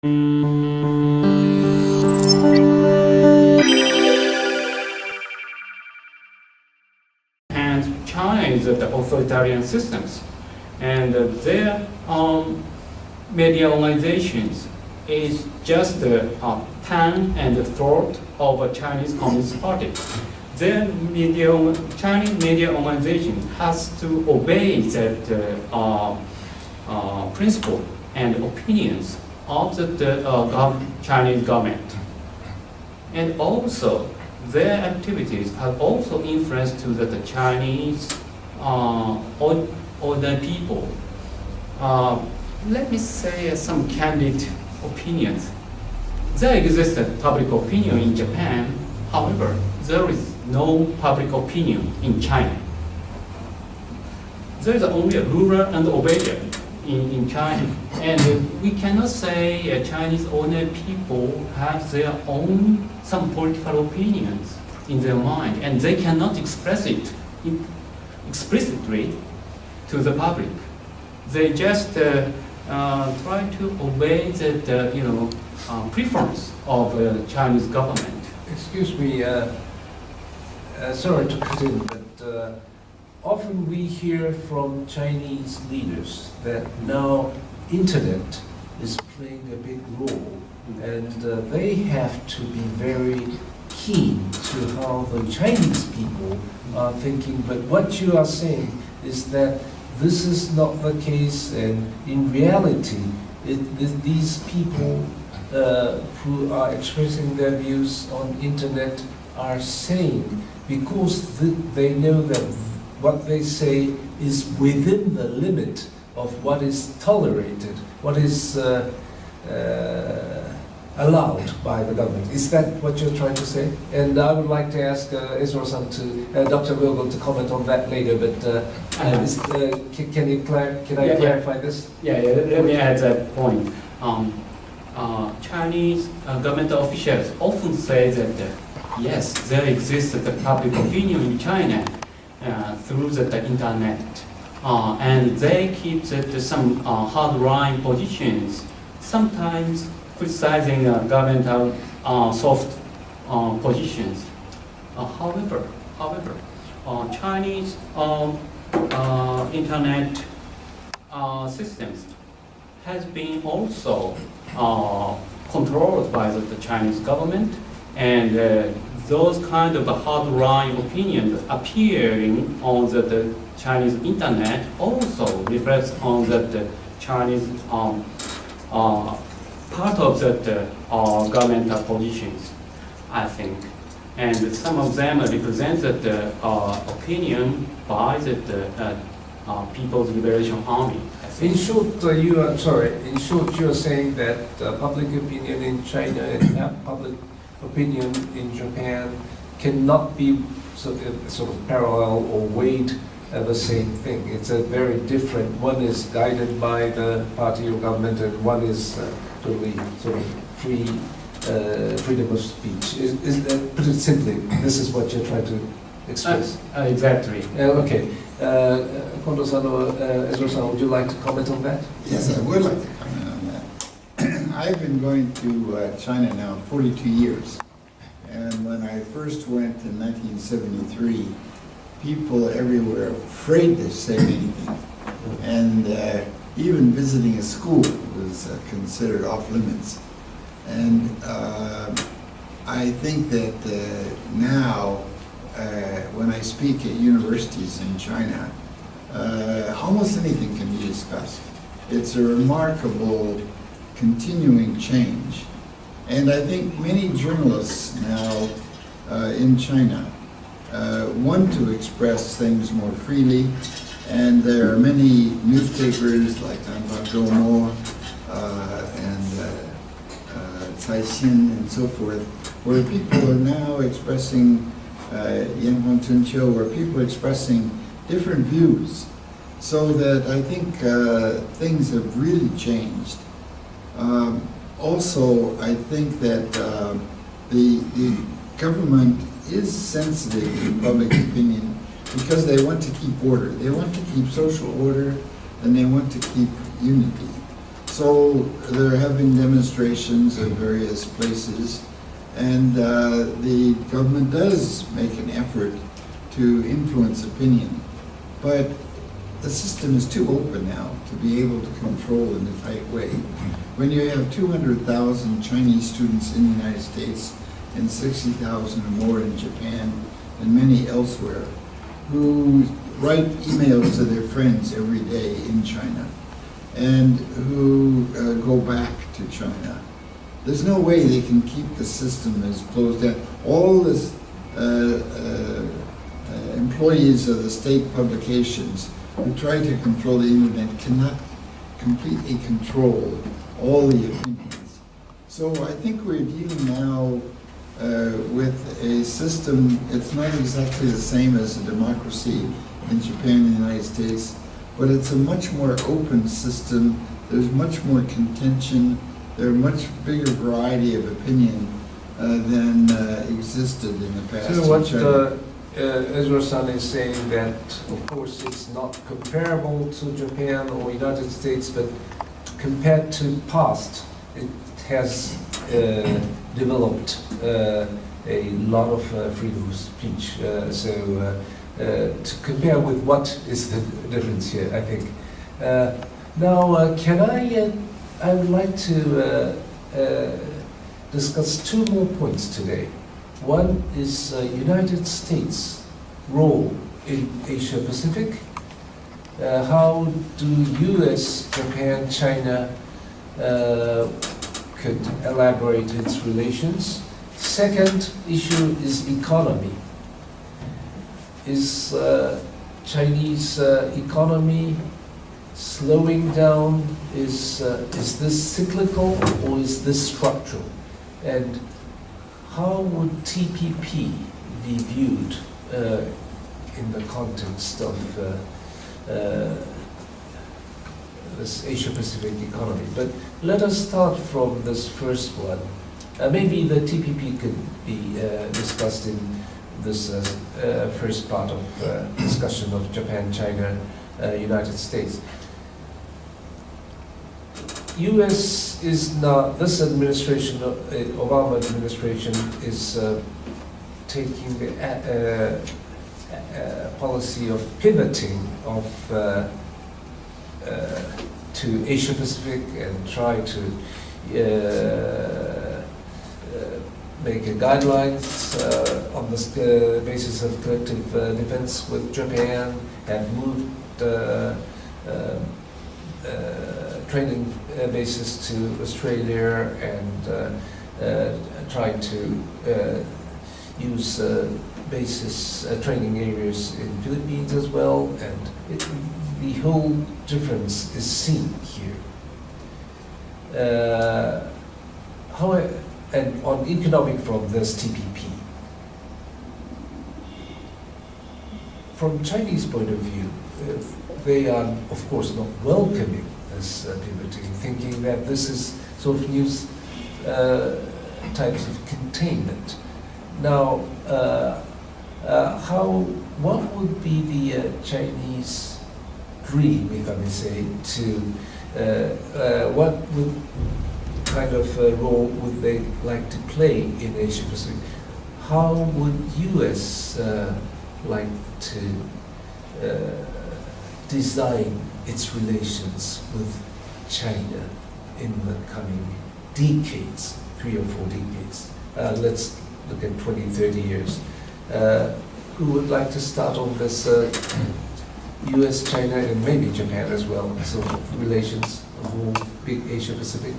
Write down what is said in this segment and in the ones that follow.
And China is the authoritarian systems, and their media organizations is just the tongue and the throat of a Chinese Communist Party. Their Chinese media organization has to obey that principle and opinions of the Chinese government. And also, their activities have also influenced to the Chinese older people. Let me say some candid opinions. There exists a public opinion in Japan, however, there is no public opinion in China. There is only a ruler and obeyer in China. And we cannot say Chinese ordinary people have their own some political opinions in their mind, and they cannot express it explicitly to the public. They just try to obey the preference of the Chinese government. Excuse me, sorry to cut in, but often we hear from Chinese leaders that now internet is playing a big role, and they have to be very keen to how the Chinese people are thinking. But what you are saying is that this is not the case, and in reality, these people who are expressing their views on internet are saying because they know that what they say is within the limit of what is tolerated, what is allowed by the government. Is that what you're trying to say? And I would like to ask Isro-san Dr. Wilgel to comment on that later, but can I clarify this? Yeah, let me add that point. Chinese government officials often say that yes, there exists a public opinion in China through the internet, and they keep some hard-line positions, sometimes criticizing government soft positions. However, Chinese internet systems has been also controlled by the Chinese government, and those kind of hard-line opinions appearing on the Chinese internet also reflects on the Chinese part of the government positions, I think. And some of them represent the opinion by the People's Liberation Army. In short, you're saying that public opinion in China and public opinion in Japan cannot be sort of parallel or weighed at the same thing. It's a very different. One is guided by the party or government, and one is totally sort of freedom of speech. Put it simply, this is what you're trying to express. Exactly. Okay. Kondo-san or Ezra-san, would you like to comment on that? Yes, I would like to comment on that. I've been going to China now 42 years. And when I first went in 1973, people everywhere were afraid to say anything. And even visiting a school was considered off limits. And I think that now, when I speak at universities in China, almost anything can be discussed. It's a remarkable continuing change. And I think many journalists now in China want to express things more freely, and there are many newspapers like Danhua Zhoumo and Caixin and so forth, where people are now expressing Yanhuang Chunqiu, where people are expressing different views, so that I think things have really changed. Also, I think that the government is sensitive to public opinion because they want to keep order. They want to keep social order, and they want to keep unity. So So there have been demonstrations in various places, and the government does make an effort to influence opinion. But the system is too open now to be able to control in a tight way. When you have 200,000 Chinese students in the United States and 60,000 or more in Japan and many elsewhere, who write emails to their friends every day in China and who go back to China, there's no way they can keep the system as closed down. All this employees of the state publications who try to control the internet cannot completely control all the opinions. So I think we're dealing now with a system. It's not exactly the same as a democracy in Japan and the United States, but it's a much more open system. There's much more contention. There's a much bigger variety of opinion than existed in the past. So in what China. Ezra-san is saying that, of course, it's not comparable to Japan or United States, but compared to past, it has developed a lot of freedom of speech. To compare with what is the difference here, I think. Now, I would like to discuss two more points today. One is United States' role in Asia Pacific. How do US, Japan, China could elaborate its relations? Second issue is economy. Is Chinese economy slowing down? Is this cyclical or is this structural? And how would TPP be viewed in the context of this Asia-Pacific economy? But let us start from this first one. Maybe the TPP could be discussed in this first part of discussion of Japan, China, United States. U.S. is not, this administration, Obama administration, is taking the policy of pivoting to Asia Pacific and try to make guidelines on the basis of collective defense with Japan, have moved training bases to Australia and tried to use bases, training areas in Philippines as well, and the whole difference is seen here. And on economic front, there's TPP. From Chinese point of view, they are, of course, not welcoming this pivoting, thinking that this is sort of new types of containment. Now, what would be the Chinese dream, if I may say, what kind of role would they like to play in Asia Pacific? How would US like to design its relations with China in the coming decades, 3 or 4 decades? Let's look at 20, 30 years. Who would like to start on this US, China, and maybe Japan as well, so relations, the whole big Asia Pacific?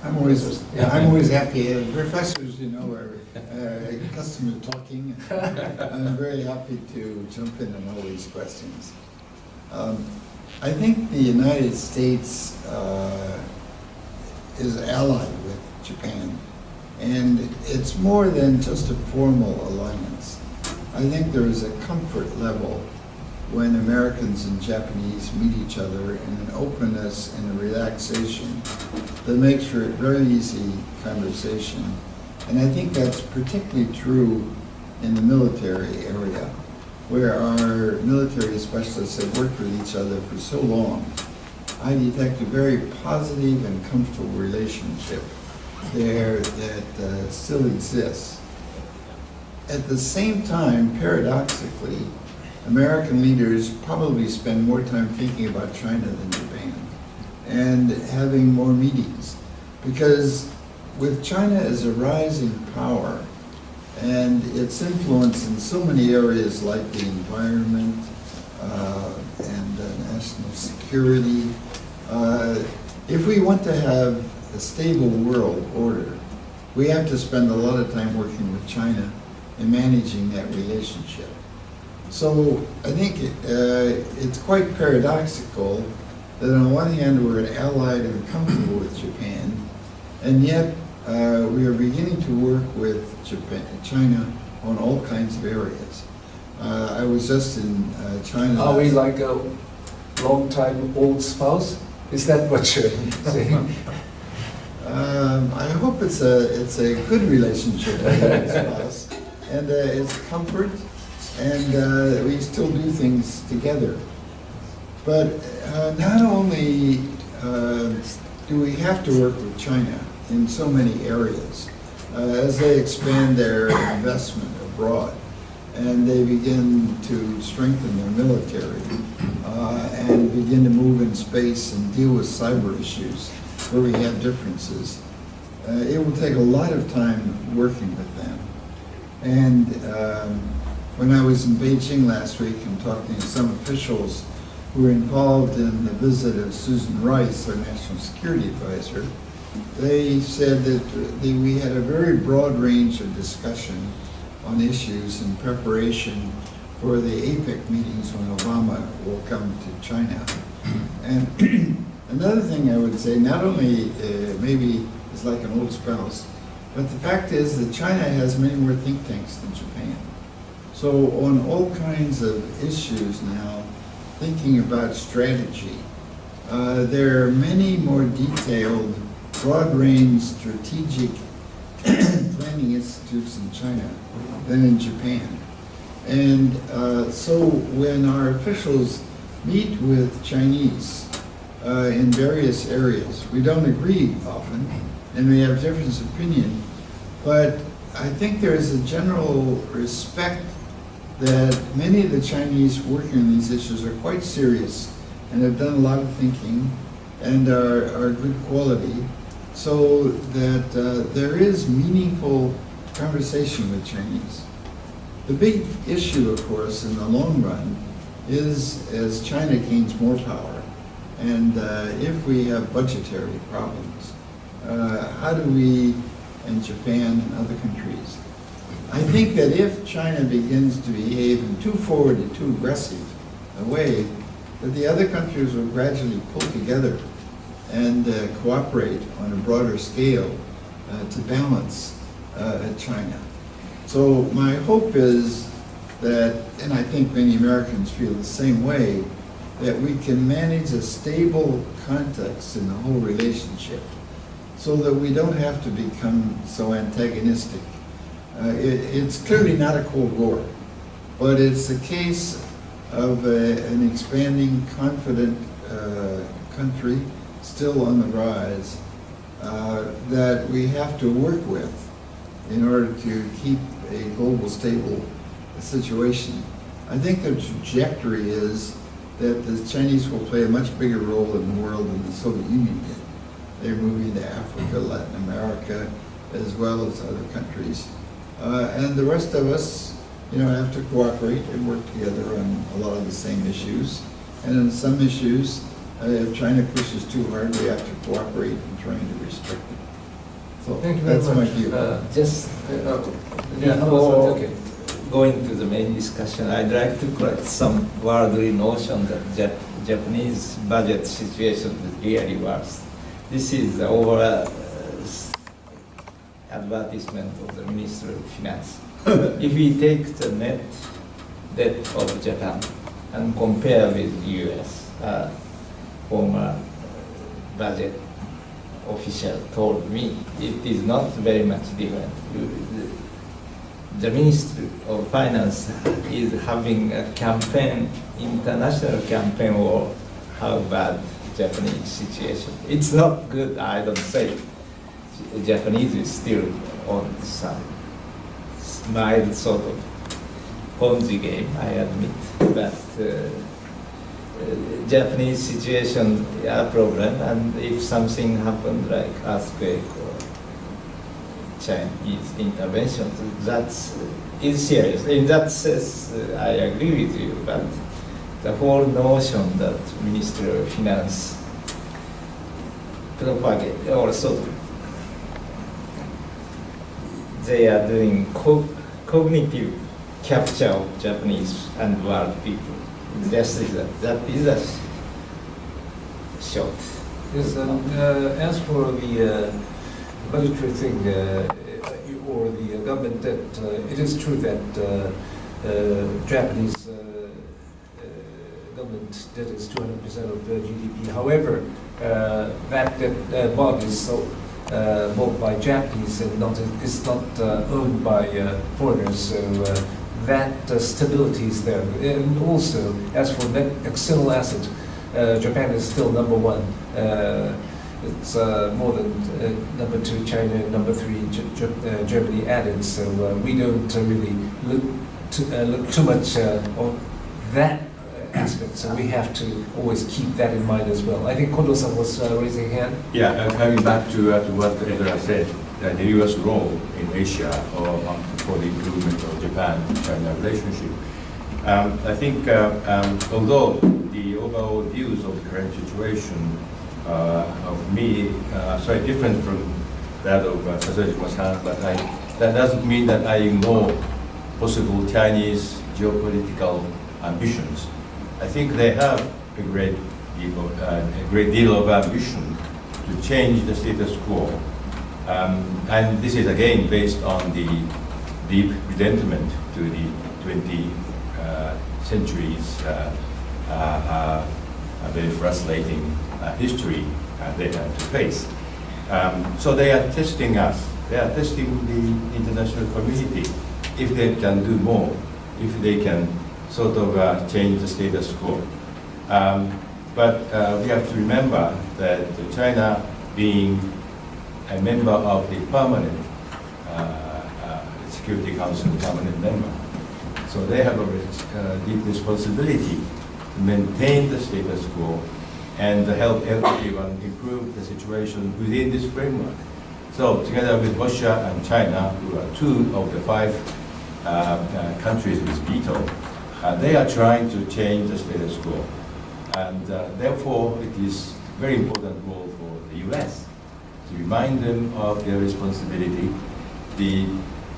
I'm always happy. Professors, you know, are accustomed to talking. I'm very happy to jump in on all these questions. I think the United States is allied with Japan, and it's more than just a formal alliance. I think there is a comfort level when Americans and Japanese meet each other in an openness and a relaxation that makes for a very easy conversation. And I think that's particularly true in the military area, where our military specialists have worked with each other for so long I detect a very positive and comfortable relationship there that still exists. At the same time, paradoxically, American leaders probably spend more time thinking about China than Japan and having more meetings. Because with China as a rising power and its influence in so many areas like the environment and national security, if we want to have a stable world order, we have to spend a lot of time working with China in managing that relationship. So I think it's quite paradoxical that on one hand we're allied and comfortable with Japan, and yet we are beginning to work with China on all kinds of areas. I was just in China. Are we like a long-time old spouse? Is that what you're saying? I hope it's a good relationship with your spouse, and it's comfort, and we still do things together. But not only do we have to work with China in so many areas, as they expand their investment abroad, and they begin to strengthen their military, and begin to move in space and deal with cyber issues where we have differences. It will take a lot of time working with them. And when I was in Beijing last week and talking to some officials who were involved in the visit of Susan Rice, our National Security Advisor, they said that we had a very broad range of discussion on issues in preparation for the APEC meetings when Obama will come to China. And another thing I would say, not only maybe is like an old spouse, but the fact is that China has many more think tanks than Japan. So on all kinds of issues now, thinking about strategy, there are many more detailed, broad-range strategic planning institutes in China than in Japan. And so when our officials meet with Chinese in various areas, we don't agree often, and we have different opinion, but I think there is a general respect that many of the Chinese working on these issues are quite serious and have done a lot of thinking and are good quality, so that there is meaningful conversation with Chinese. The big issue, of course, in the long run is as China gains more power, and if we have budgetary problems, how do we, and Japan and other countries, I think that if China begins to behave in too forward and too aggressive a way, that the other countries will gradually pull together and cooperate on a broader scale to balance China. So my hope is that, and I think many Americans feel the same way, that we can manage a stable context in the whole relationship so that we don't have to become so antagonistic. It's clearly not a Cold War, but it's a case of an expanding, confident country still on the rise that we have to work with in order to keep a global stable situation. I think the trajectory is that the Chinese will play a much bigger role in the world than the Soviet Union did. They're moving to Africa, Latin America, as well as other countries. And the rest of us, have to cooperate and work together on a lot of the same issues. And in some issues, if China pushes too hard, we have to cooperate in trying to restrict it. So Thank you very that's much. my view. Before going to the main discussion, I'd like to correct some worldly notion that Japanese budget situation is really worse. This is the overall advertisement of the Ministry of Finance. If we take the net debt of Japan and compare with US, former budget official told me it is not very much different. The Ministry of Finance is having a campaign, international campaign, or how bad Japanese situation. It's not good, I don't say. Japanese is still on some mild sort of Ponzi game, I admit. But Japanese situation a problem, and if something happened like earthquake or Chinese intervention, that's is serious. In that sense, I agree with you, but the whole notion that Ministry of Finance propagate or sort of they are doing cognitive capture of Japanese and world people. Just is that is a short. Yes, and as for the budgetary thing or the government debt, it is true that Japanese government debt is 200% of GDP. However, that debt bond is so bought by Japanese and is not owned by foreigners, so that stability is there. And also, as for net external asset, Japan is still number one. It's more than number two China, and number three Germany added. So we don't really look too much on that aspect. So we have to always keep that in mind as well. I think Kondo-san was raising a hand. Yeah, coming back to what Edra said, the U.S. role in Asia for the improvement of Japan-China relationship. I think although the overall views of the current situation of me are slightly different from that of Sasajima-san, but that doesn't mean that I ignore possible Chinese geopolitical ambitions. I think they have a great deal of ambition to change the status quo. And this is again based on the deep resentment to the 20th century's very frustrating history they have to face. So they are testing us. They are testing the international community if they can do more, if they can sort of change the status quo. But we have to remember that China, being a member of the permanent Security Council, permanent member, so they have a deep responsibility to maintain the status quo and help everyone improve the situation within this framework. So together with Russia and China, who are two of the 5 countries with veto, they are trying to change the status quo. And therefore, it is a very important role for the US to remind them of their responsibility. The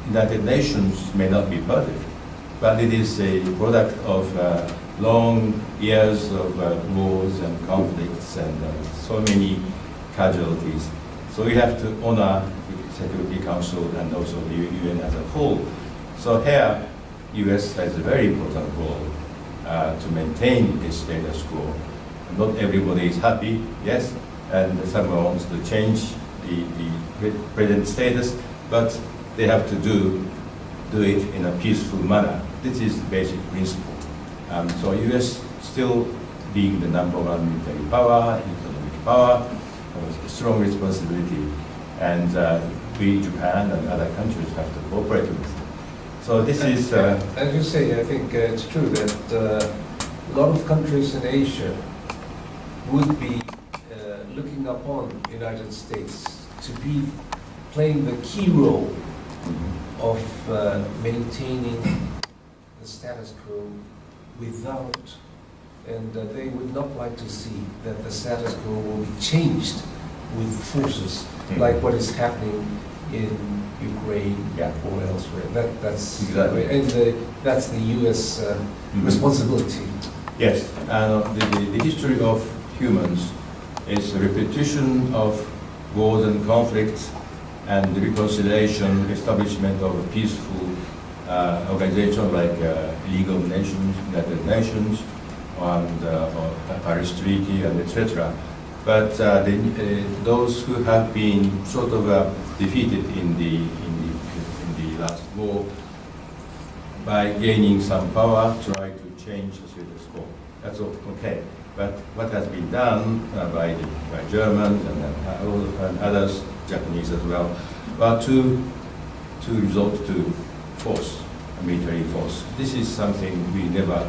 United Nations may not be perfect, but it is a product of long years of wars and conflicts and so many casualties. So we have to honor the Security Council and also the UN as a whole. So here, US has a very important role to maintain this status quo. Not everybody is happy, yes, and someone wants to change the present status, but they have to do it in a peaceful manner. This is the basic principle. So US still being the number one military power, economic power, has a strong responsibility, and we, Japan and other countries have to cooperate with. So this is... as you say, I think it's true that a lot of countries in Asia would be looking upon the United States to be playing the key role of maintaining the status quo without, and they would not like to see that the status quo will be changed with forces like what is happening in Ukraine or elsewhere. That's exactly. And that's the U.S. Responsibility. Yes, the history of humans is a repetition of wars and conflicts and the reconciliation, establishment of a peaceful organization like League of Nations, United Nations, and or Paris Treaty, and etc. But those who have been sort of defeated in the last war, by gaining some power, try to change the status quo. That's okay. But what has been done by Germans and others, Japanese as well, were to resort to force, military force. This is something we never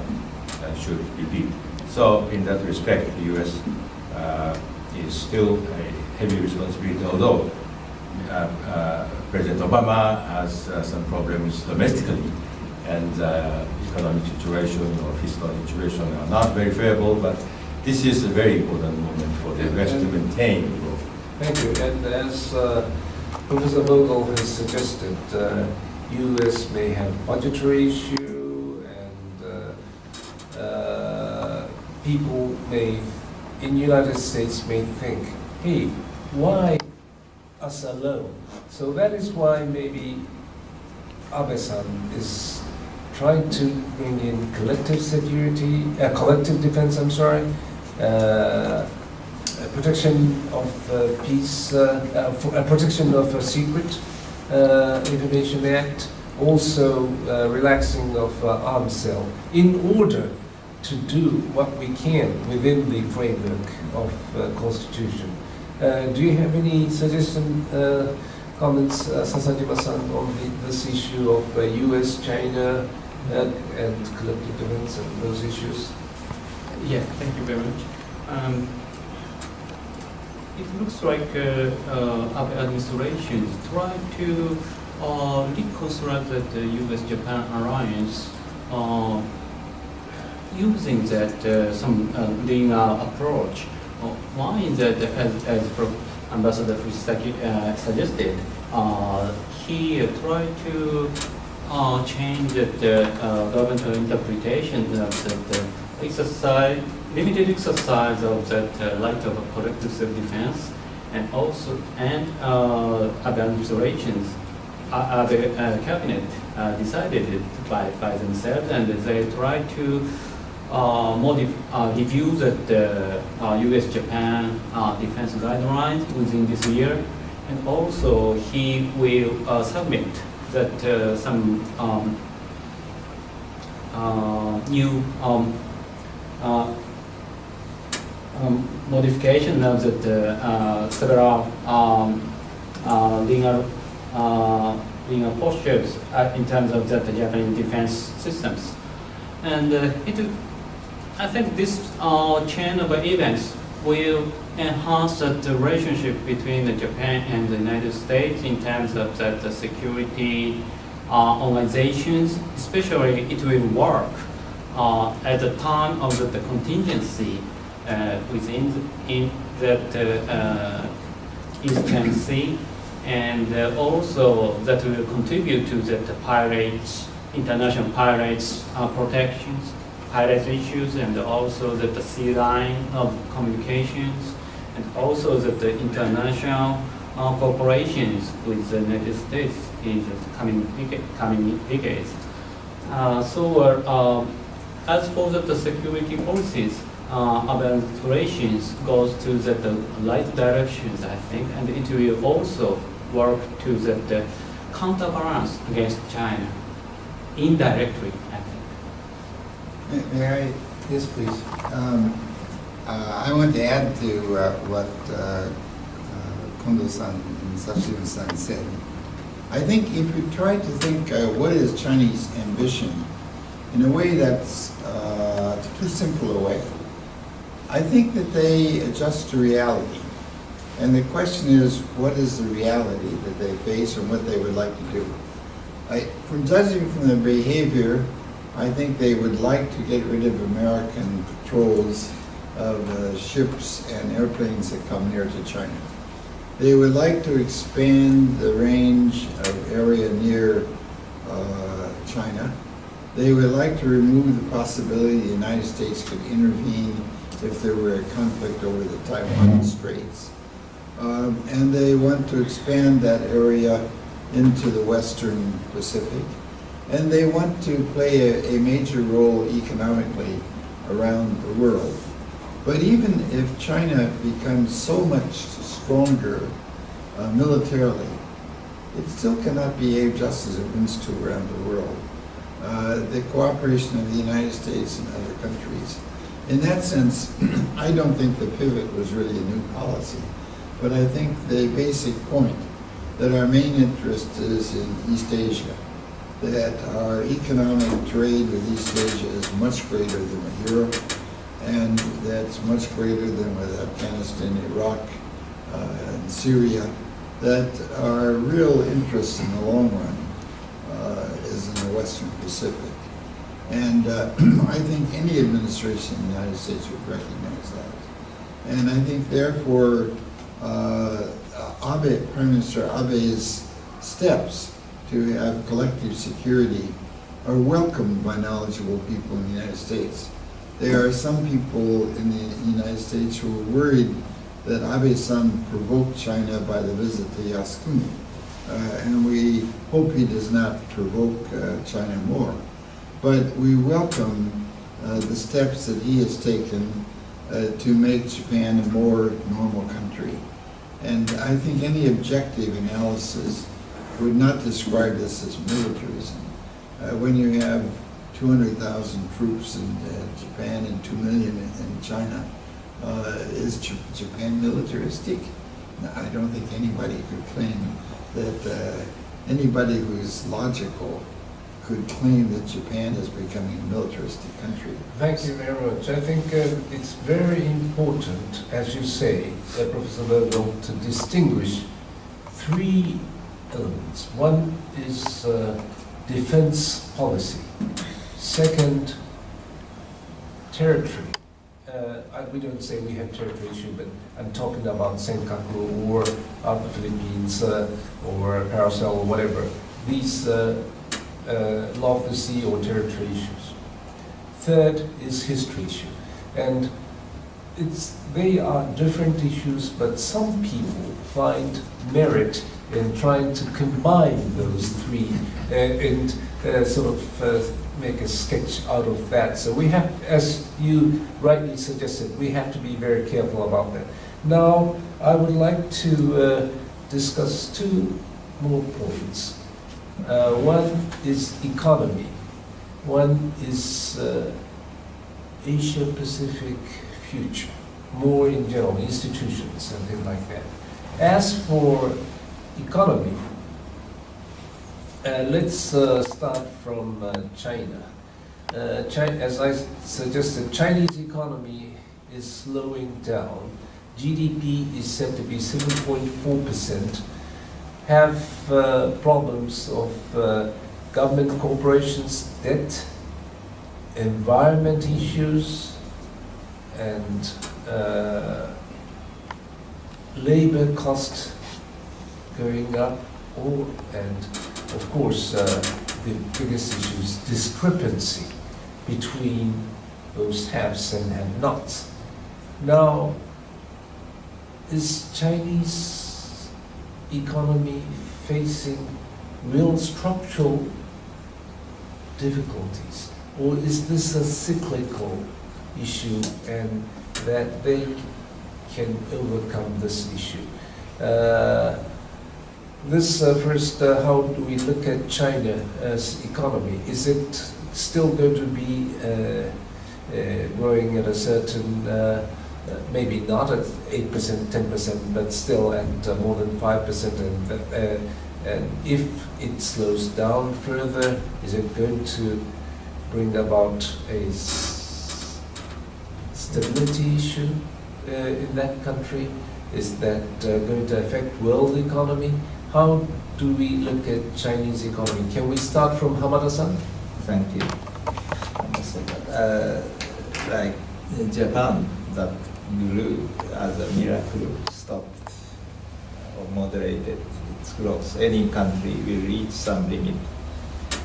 should repeat. So in that respect, the U.S. Is still a heavy responsibility, although President Obama has some problems domestically, and economic situation or fiscal situation are not very favorable, but this is a very important moment for the West to maintain the growth. Thank you. And as Professor Vogel has suggested, U.S. may have budgetary issue, and people may, in United States, may think, hey, why us alone? So that is why maybe Abe-san is trying to bring in collective security, collective defense, I'm sorry, protection of peace, protection of secret information act, also relaxing of arms sale, in order to do what we can within the framework of Constitution. Do you have any suggestion, comments, Sasajima-san, on this issue of U.S., China, and collective defense and those issues? Yeah, thank you very much. It looks like Abe administration is trying to reconstruct the U.S.-Japan alliance using that some linear approach. One is that, as Ambassador Fusaki suggested, he tried to change the governmental interpretation of the exercise, limited exercise of that right of collective self-defense, and also Abe administrations, Abe cabinet decided it by themselves, and they tried to review the U.S.-Japan defense guidelines within this year, and also he will submit that some new modification of the several linear postures in terms of the Japanese defense systems, and I think this chain of events will enhance the relationship between Japan and the United States in terms of the security organizations. Especially, it will work at the time of the contingency within that Eastern Sea, and also that will contribute to the pirates, international pirates protections, pirates issues, and also the sea line of communications, and also the international cooperations with the United States in the coming decades. As for the security policies, our administrations goes to the right directions, I think, and it will also work to the counterbalance against China indirectly, I think. May I? Yes, please. I want to add to what Kondo-san and Sashima-san said. I think if you try to think what is Chinese ambition in a way that's too simple a way, I think that they adjust to reality. And the question is, what is the reality that they face and what they would like to do? From judging from their behavior, I think they would like to get rid of American patrols of ships and airplanes that come near to China. They would like to expand the range of area near China. They would like to remove the possibility the United States could intervene if there were a conflict over the Taiwan Straits. And they want to expand that area into the Western Pacific. And they want to play a major role economically around the world. But even if China becomes so much stronger militarily, it still cannot behave just as it wants to around the world. The cooperation of the United States and other countries In that sense, I don't think the pivot was really a new policy, but I think the basic point that our main interest is in East Asia, that our economic trade with East Asia is much greater than with Europe, and that's much greater than with Afghanistan, Iraq, and Syria, that our real interest in the long run is in the Western Pacific. And I think any administration in the United States would recognize that. And I think therefore, Prime Minister Abe's steps to have collective security are welcomed by knowledgeable people in the United States. There are some people in the United States who are worried that Abe-san provoked China by the visit to Yasukuni. And we hope he does not provoke China more. But we welcome the steps that he has taken to make Japan a more normal country. And I think any objective analysis would not describe this as militarism. When you have 200,000 troops in Japan and 2 million in China, is Japan militaristic? No, I don't think anybody could claim that anybody who is logical could claim that Japan is becoming a militaristic country. Thank you very much. I think it's very important, as you say, Professor Bergdahl, to distinguish three elements. One is defense policy. Second, territory. We don't say we have territory issue, but I'm talking about Senkaku or the Philippines or Paracel or whatever. These law of the sea or territory issues. Third is history issue. And they are different issues, but some people find merit in trying to combine those three and sort of make a sketch out of that. So we have, as you rightly suggested, we have to be very careful about that. Now, I would like to discuss two more points. One is economy. One is Asia-Pacific future, more in general, institutions and things like that. As for economy, let's start from China. As I suggested, Chinese economy is slowing down. GDP is said to be 7.4%. Have problems of government corporations, debt, environment issues, and labor cost going up, and of course the biggest issue is discrepancy between those haves and have-nots. Now, is Chinese economy facing real structural difficulties, or is this a cyclical issue and that they can overcome this issue? First, how do we look at China as economy? Is it still going to be growing at a certain maybe not at 8%, 10%, but still at more than 5%. And if it slows down further, is it going to bring about a stability issue in that country? Is that going to affect world economy? How do we look at Chinese economy? Can we start from Hamada-san? Thank you. Like in Japan, that grew as a miracle, stopped or moderated its growth. Any country will reach some limit.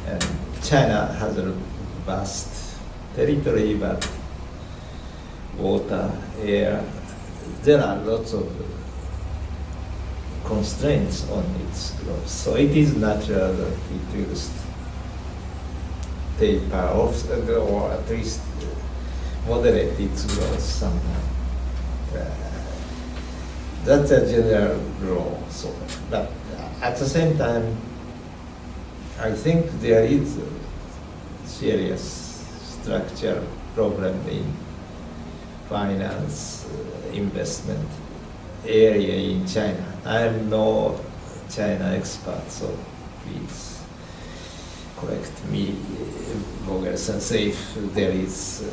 And China has a vast territory, but water, air, there are lots of constraints on its growth. So it is natural that it will taper off or at least moderate its growth somehow. That's a general rule. So, but at the same time, I think there is a serious structural problem in finance investment area in China. I am no China expert, so please correct me, Boger-sensei, if there is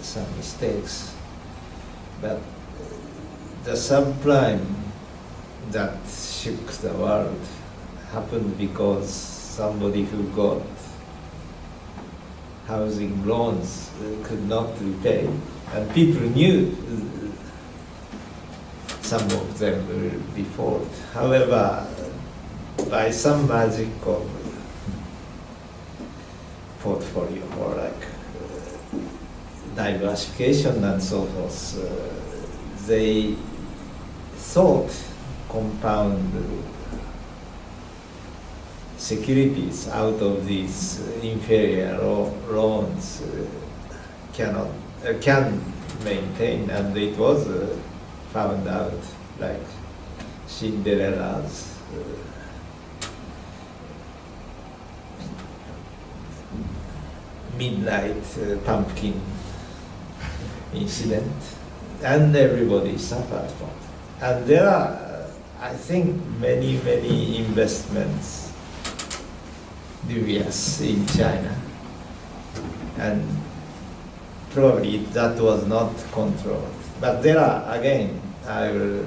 some mistakes. But the subprime that shook the world happened because somebody who got housing loans could not repay, and people knew some of them will default. However, by some magic of portfolio or like diversification and so forth, they thought compound securities out of these inferior loans can maintain, and it was found out like Cinderella's midnight pumpkin incident, and everybody suffered from it. And there are, I think, many investments dubious in China, and probably that was not controlled. But there are, again, I will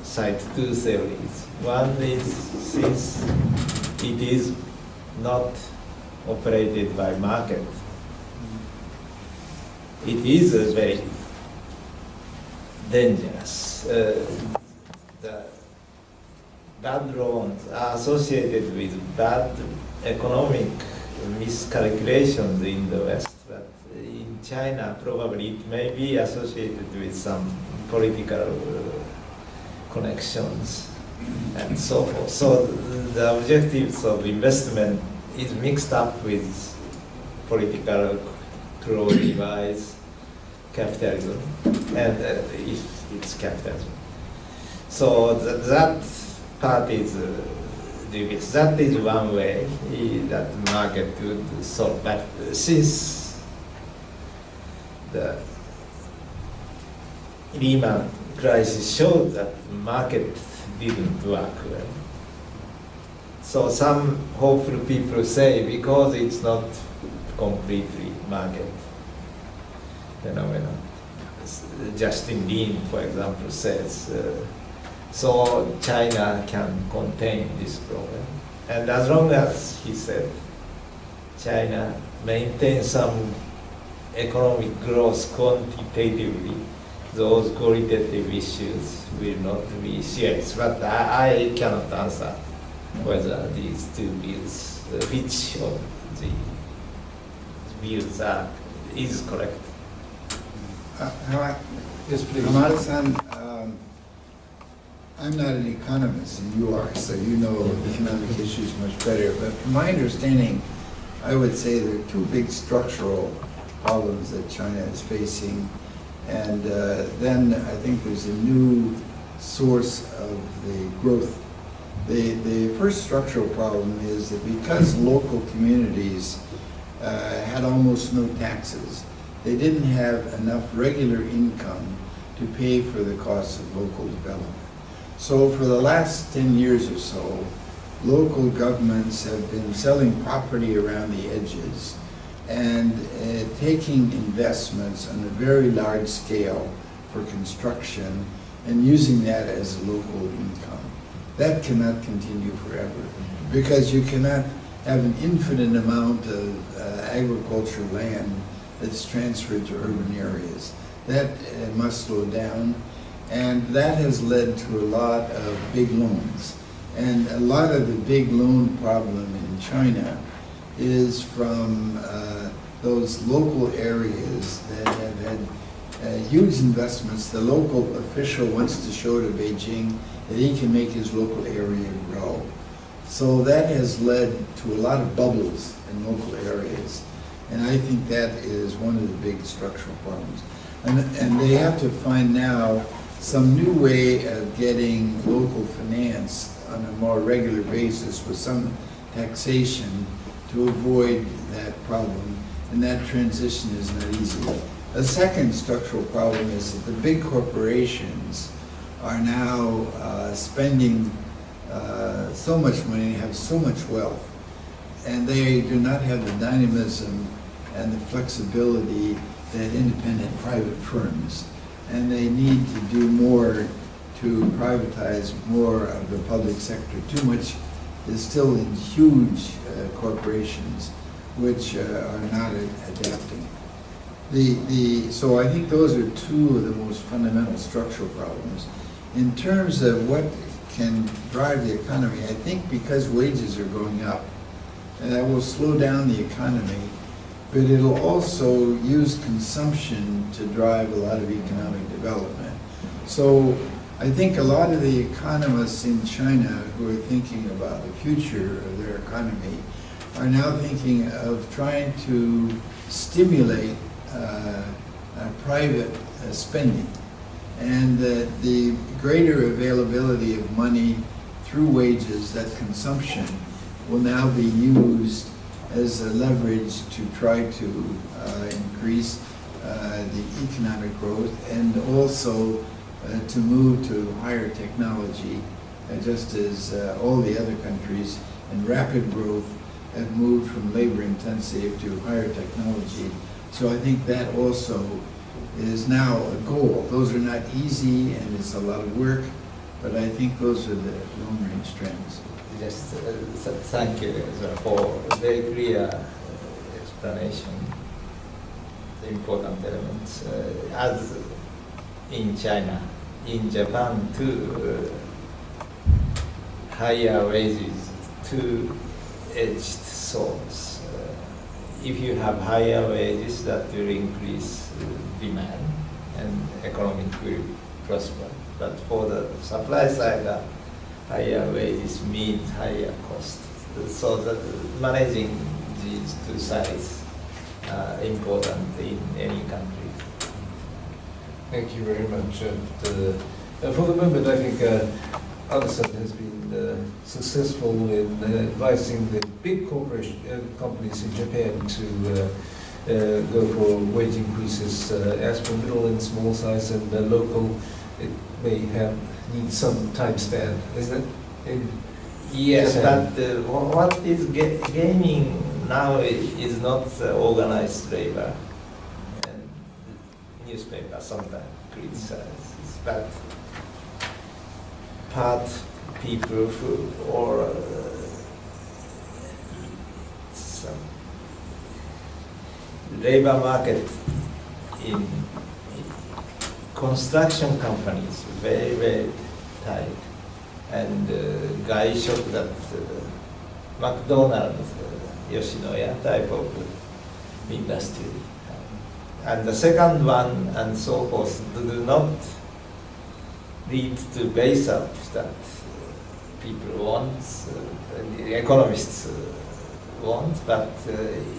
cite two theories. One is, since it is not operated by market, it is very dangerous. The bad loans are associated with bad economic miscalculations in the West, but in China probably it may be associated with some political connections and so forth. So the objectives of investment is mixed up with political device capitalism, and if it's capitalism. So that part is dubious. That is one way that the market would solve. But since the Lehman crisis showed that the market didn't work well, so some hopeful people say because it's not completely market phenomenon. Justin Lin, for example, says so China can contain this problem, and as long as, he said, China maintains some economic growth quantitatively, those qualitative issues will not be serious. But I cannot answer whether these two views, which of the views is correct. Yes, please. Hamada-san, I'm not an economist, and you are, so you know economic issues much better. But from my understanding, I would say there are two big structural problems that China is facing. And then I think there's a new source of the growth. The first structural problem is that because local communities had almost no taxes, they didn't have enough regular income to pay for the costs of local development. So for the last 10 years or so, local governments have been selling property around the edges and taking investments on a very large scale for construction and using that as a local income. That cannot continue forever, because you cannot have an infinite amount of agricultural land that's transferred to urban areas. That must slow down, and that has led to a lot of big loans. And a lot of the big loan problem in China is from those local areas that have had huge investments. The local official wants to show to Beijing that he can make his local area grow. So that has led to a lot of bubbles in local areas. And I think that is one of the big structural problems. And they have to find now some new way of getting local finance on a more regular basis with some taxation to avoid that problem. And that transition is not easy. A second structural problem is that the big corporations are now spending so much money, have so much wealth, and they do not have the dynamism and the flexibility that independent private firms. And they need to do more to privatize more of the public sector. Too much is still in huge corporations which are not adapting. So I think those are two of the most fundamental structural problems. In terms of what can drive the economy, I think because wages are going up, and that will slow down the economy, but it'll also use consumption to drive a lot of economic development. So I think a lot of the economists in China who are thinking about the future of their economy are now thinking of trying to stimulate private spending, and that the greater availability of money through wages, that consumption will now be used as a leverage to try to increase the economic growth, and also to move to higher technology, just as all the other countries in rapid growth have moved from labor intensive to higher technology. So I think that also is now a goal. Those are not easy and it's a lot of work, but I think those are the long-range trends. Just thank you for a very clear explanation. The important elements, as in China, in Japan too, higher wages, two-edged swords. If you have higher wages, that will increase demand and economy will prosper. But for the supply side, higher wages means higher cost. So that managing these two sides are important in any country. Thank you very much. For the moment, I think Anderson has been successful in advising the big companies in Japan to go for wage increases. As for middle and small size and local, it may need some time span, isn't it? Yes, Japan. but what is gaining now is not organized labor. And newspaper sometimes criticizes, but part people who, or some labor market in construction companies very, very tight. And guy shop that McDonald's, Yoshinoya type of industry. And the second one and so forth do not lead to base up that people want, the economists want, but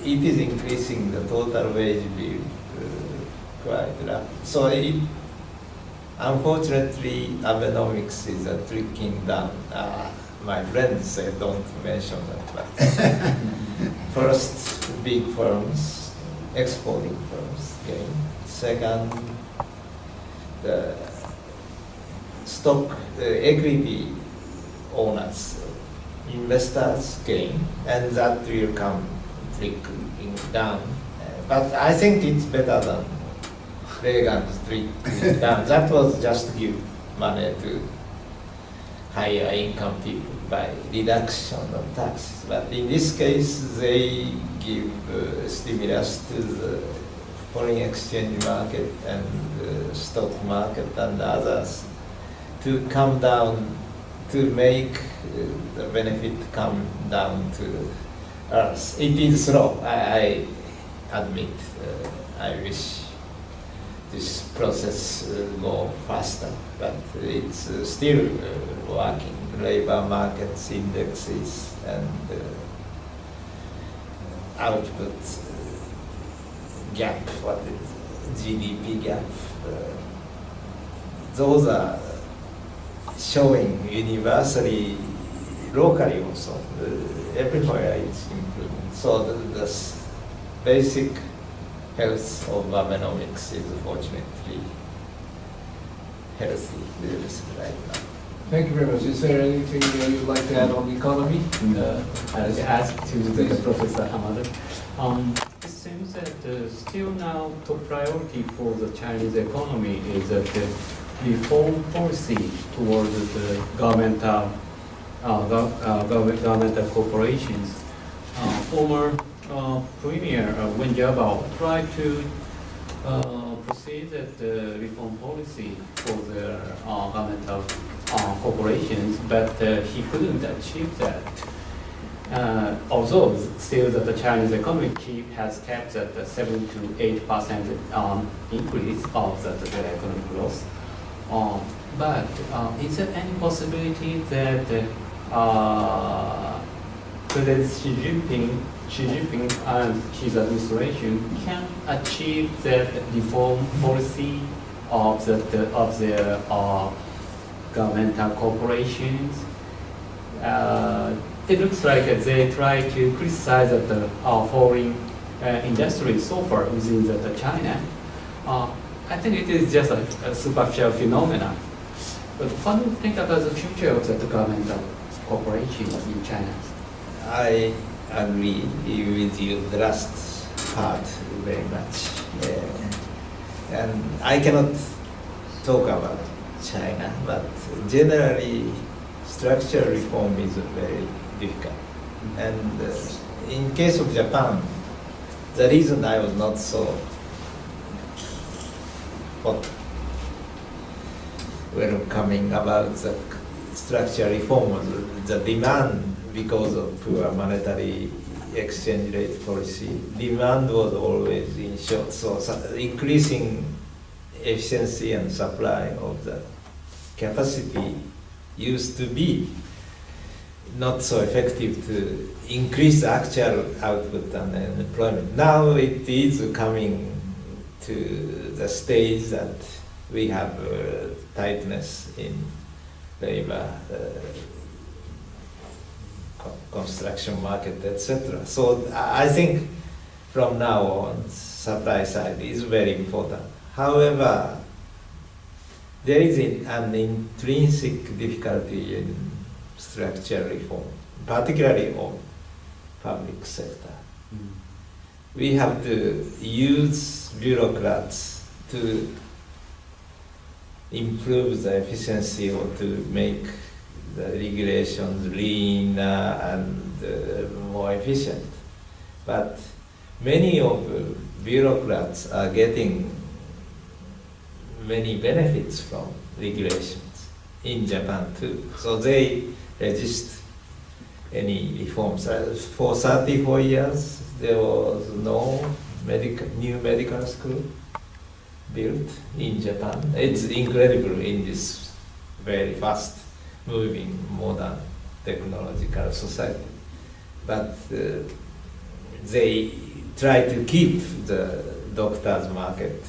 it is increasing the total wage bill quite rapidly. So unfortunately, Abenomics is tricking down. My friends say don't mention that, but first, big firms, exporting firms gain. Second, the stock, equity owners, investors gain, and that will come trickling down. But I think it's better than Reagan's trickling down. That was just give money to higher income people by reduction of taxes. But in this case, they give stimulus to the foreign exchange market and the stock market and others to come down, to make the benefit come down to us. It is slow, I admit. I wish this process go faster, but it's still working. Labor markets indexes and output gap, what is GDP gap, those are showing universally, locally also, everywhere it's improving. So the basic health of Abenomics is fortunately healthy right now. Thank you very much. Is there anything you'd like to add on the economy? I'll ask to the Professor Hamada. It seems that still now top priority for the Chinese economy is that the reform policy towards the governmental corporations. Former Premier Wen Jiabao tried to proceed that the reform policy for the governmental corporations, but he couldn't achieve that. Although still that the Chinese economy has kept at the 7 to 8% increase of the economic growth. But is there any possibility that President Xi Jinping and his administration can achieve that reform policy of their governmental corporations? It looks like they try to criticize the foreign industry so far within China. I think it is just a superficial phenomenon. But what do you think about the future of the governmental corporations in China? I agree with you, the last part very much. And I cannot talk about China, but generally structural reform is very difficult. And in case of Japan, the reason I was not so welcoming about the structural reform was the demand because of poor monetary exchange rate policy. Demand was always in short, so increasing efficiency and supply of the capacity used to be not so effective to increase the actual output and employment. Now it is coming to the stage that we have tightness in labor, construction market, etc. So I think from now on, supply side is very important. However, there is an intrinsic difficulty in structural reform, particularly on public sector. We have to use bureaucrats to improve the efficiency or to make the regulations leaner and more efficient. But many of the bureaucrats are getting many benefits from regulations in Japan too. So they resist any reforms. For 34 years, there was no new medical school built in Japan. It's incredible in this very fast moving modern technological society. But they try to keep the doctor's market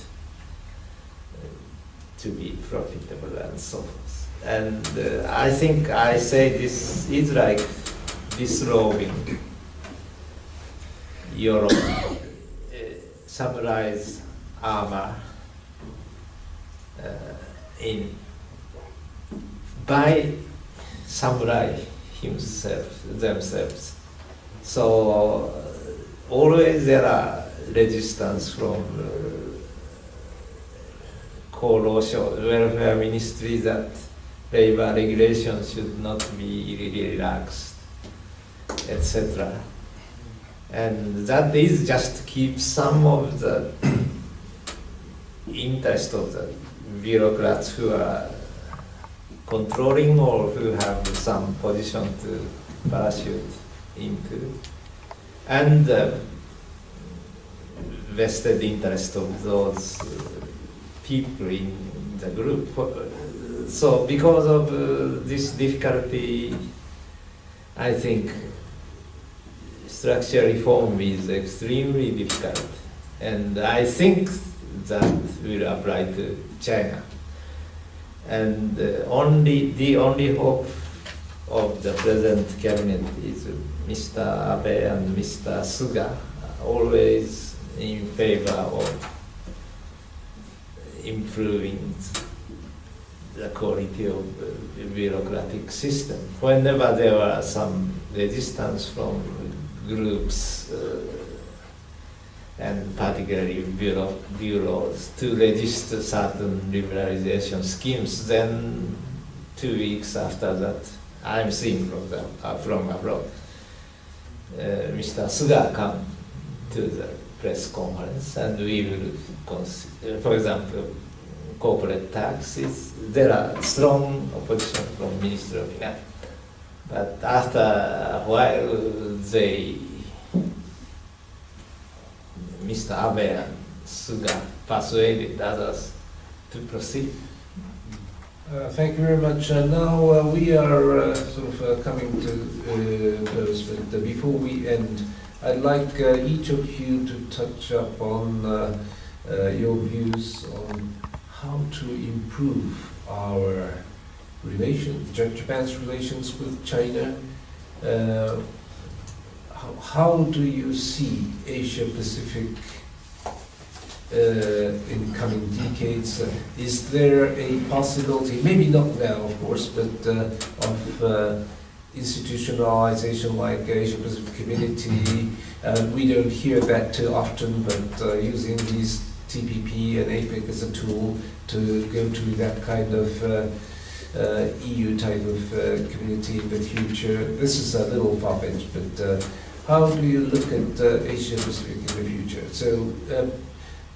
to be profitable and so forth. And I think I say this is like disrobing your samurai's armor by samurai themselves. So always there are resistance from welfare ministry that labor regulations should not be relaxed, etc. And that is just to keep some of the interest of the bureaucrats who are controlling or who have some position to parachute into, and the vested interest of those people in the group. So because of this difficulty, I think structural reform is extremely difficult, and I think that will apply to China. And the only hope of the present cabinet is Mr. Abe and Mr. Suga always in favor of improving the quality of the bureaucratic system. Whenever there were some resistance from groups and particularly bureaus to register certain liberalization schemes, then 2 weeks after that, I'm seeing from abroad, Mr. Suga come to the press conference, and we will consider, for example, corporate taxes. There are strong opposition from Ministry of Finance, but after a while, Mr. Abe and Suga persuaded others to proceed. Thank you very much. Now we are coming to close, but before we end, I'd like each of you to touch up on your views on how to improve our Japan's relations with China. How do you see Asia Pacific in coming decades? Is there a possibility, maybe not now of course, but of institutionalization like Asia Pacific Community? We don't hear that too often, but using these TPP and APEC as a tool to go to that kind of EU type of community in the future. This is a little far-fetched, but how do you look at Asia Pacific in the future? So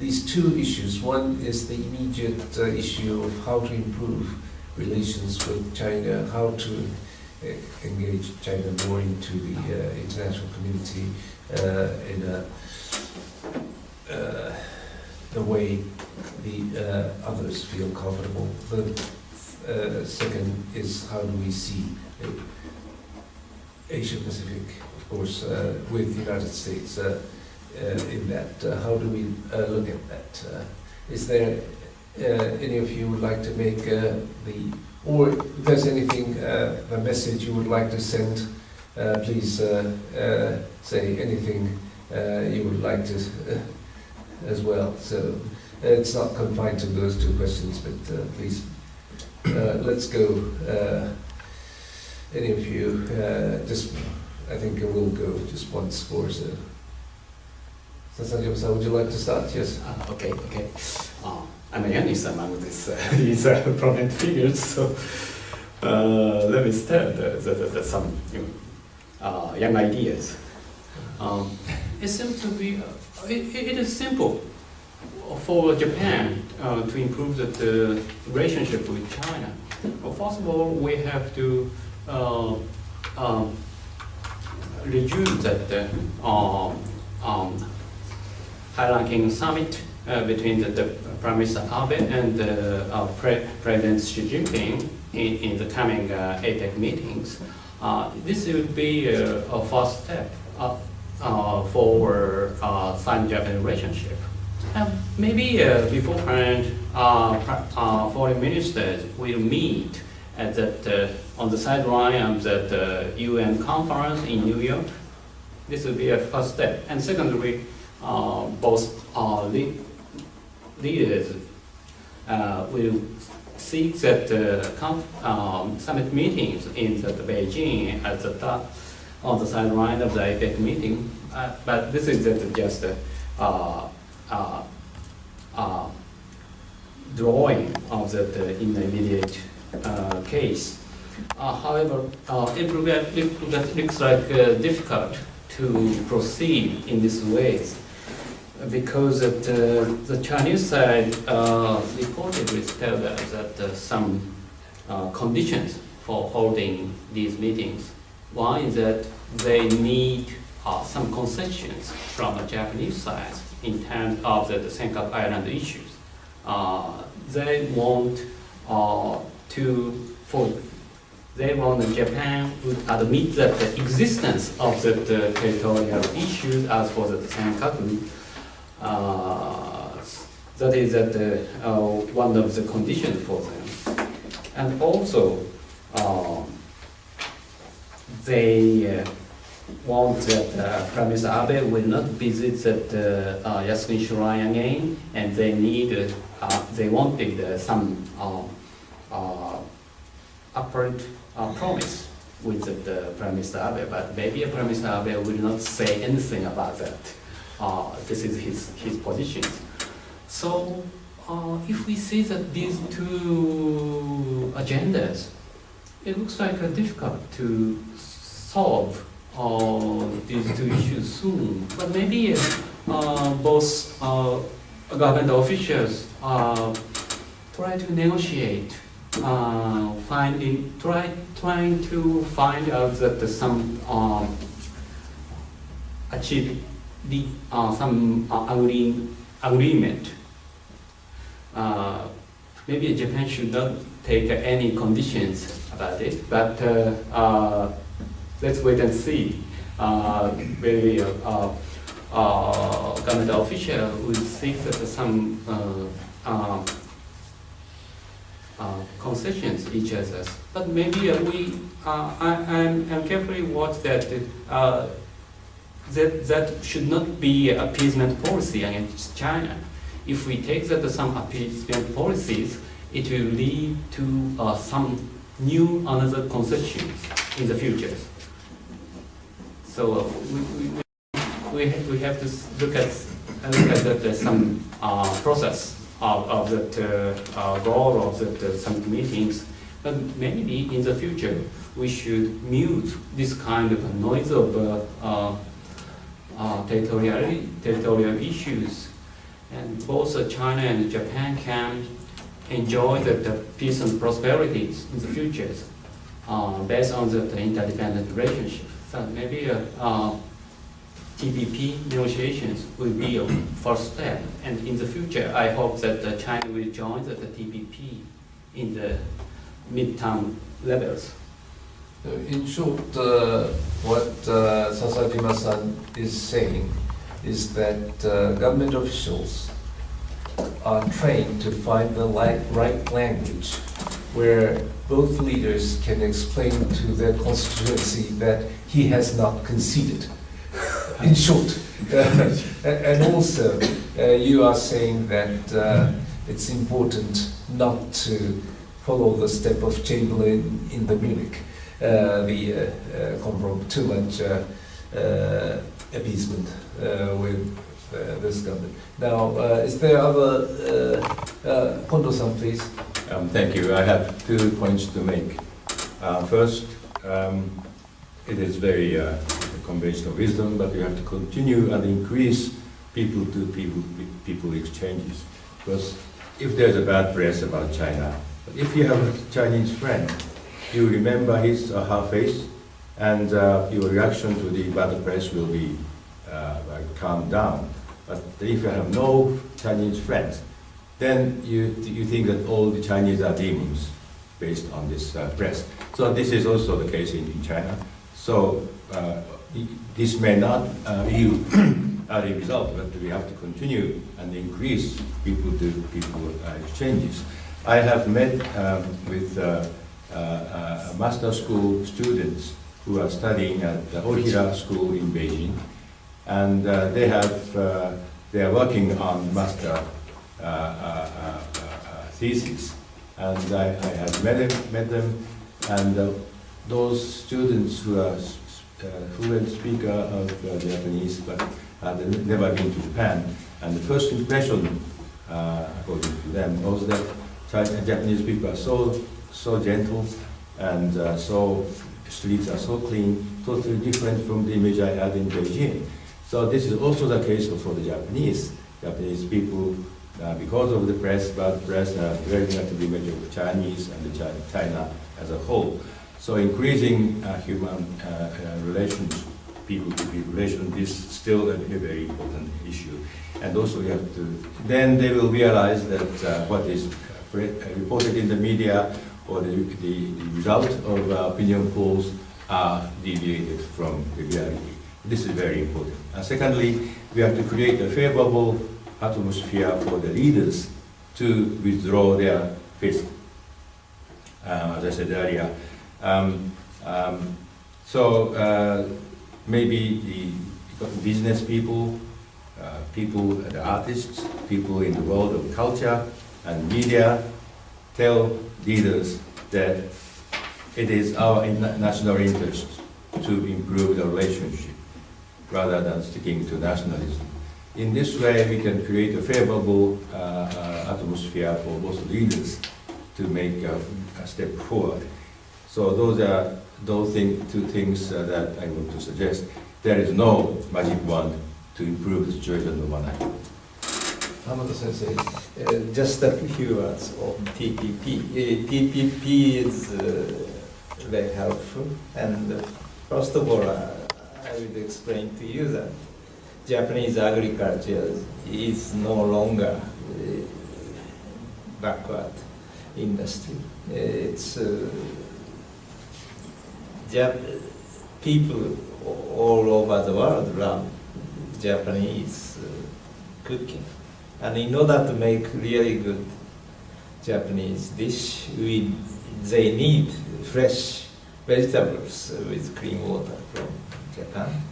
these two issues. One is the immediate issue of how to improve relations with China, how to engage China more into the international community in the way the others feel comfortable. The second is how do we see Asia Pacific, of course, with the United States in that. How do we look at that? Is there any of you would like to make or if there's anything, a message you would like to send, please say anything you would like to as well. So it's not confined to those two questions, but please, let's go. Any of you, just, I think we'll go just once for so. Sanjay-san, would you like to start? Yes. Okay. I'm a youngest among these prominent figures, so let me start some young ideas. It seems to be, it is simple for Japan to improve the relationship with China. Well, first of all, we have to resume that high-ranking summit between the Prime Minister Abe and President Xi Jinping in the coming APEC meetings. This will be a first step for Sino-Japan relationship. Maybe beforehand, foreign ministers will meet at on the sideline of the UN conference in New York. This will be a first step. And secondly, both leaders will seek that summit meetings in Beijing on the sideline of the APEC meeting. But this is just drawing of the immediate case. However, it looks like difficult to proceed in this way because the Chinese side reportedly tell us that some conditions for holding these meetings. One is that they need some concessions from the Japanese side in terms of the Senkaku Island issues. They want Japan would admit that the existence of the territorial issues as for the Senkaku. That is one of the conditions for them, and also they want that Prime Minister Abe will not visit that Yasuni Shrine again, and they need, they wanted some apparent promise with the Prime Minister Abe, but maybe Prime Minister Abe will not say anything about that. This is his position. So if we see that these two agendas, it looks like difficult to solve these two issues soon. But maybe both government officials try to negotiate, trying to find out that some achieve some agreement. Maybe Japan should not take any conditions about it, but let's wait and see. Maybe government official will seek that some concessions each other. But maybe I'm carefully watch that that should not be appeasement policy against China. If we take that some appeasement policies, it will lead to some new another concessions in the future. So we have to look at that some process of that goal of that some meetings. But maybe in the future we should mute this kind of noise of territorial issues, and both China and Japan can enjoy the peace and prosperity in the future based on the interdependent relationship. So maybe TPP negotiations will be a first step, and in the future I hope that China will join the TPP in the midterm levels. In short, what Sasajima-san is saying is that government officials are trained to find the right language where both leaders can explain to their constituency that he has not conceded. In short, and also you are saying that it's important not to follow the step of Chamberlain in the Munich, too much appeasement with this government. Now, is there other, Kondo-san, please? Thank you. I have 2 points to make. First, it is very a conventional wisdom, but you have to continue and increase people exchanges. Because if there's a bad press about China, but if you have a Chinese friend, you remember his or her face, and your reaction to the bad press will be calmed down. But if you have no Chinese friends, then you think that all the Chinese are demons based on this press. So this is also the case in China. So this may not yield a result, but we have to continue and increase people-to-people exchanges. I have met with master school students who are studying at the Ohira School in Beijing, and they are working on master thesis, and I have met them, and those students who are fluent speaker of Japanese but had never been to Japan, and the first impression, according to them, was that Japanese people are so gentle, and so streets are so clean, totally different from the image I had in Beijing. So this is also the case for the Japanese people, because of the bad press, very negative image of Chinese and China as a whole. So increasing human relations, people-to-people relations, is still a very important issue. And also you have to, then they will realize that what is reported in the media or the result of opinion polls are deviated from the reality. This is very important. And secondly, we have to create a favorable atmosphere for the leaders to withdraw their fist, as I said earlier. maybe the business people, the artists, people in the world of culture and media tell leaders that it is our national interest to improve the relationship rather than sticking to nationalism. In this way, we can create a favorable atmosphere for both leaders to make a step forward. So those are two things that I want to suggest. There is no magic wand to improve the situation overnight. Hamada Sensei, just a few words on TPP. TPP is very helpful, and first of all, I would explain to you that Japanese agriculture is no longer backward industry. It's people all over the world love Japanese cooking. And in order to make really good Japanese dish, they need fresh vegetables with clean water from Japan.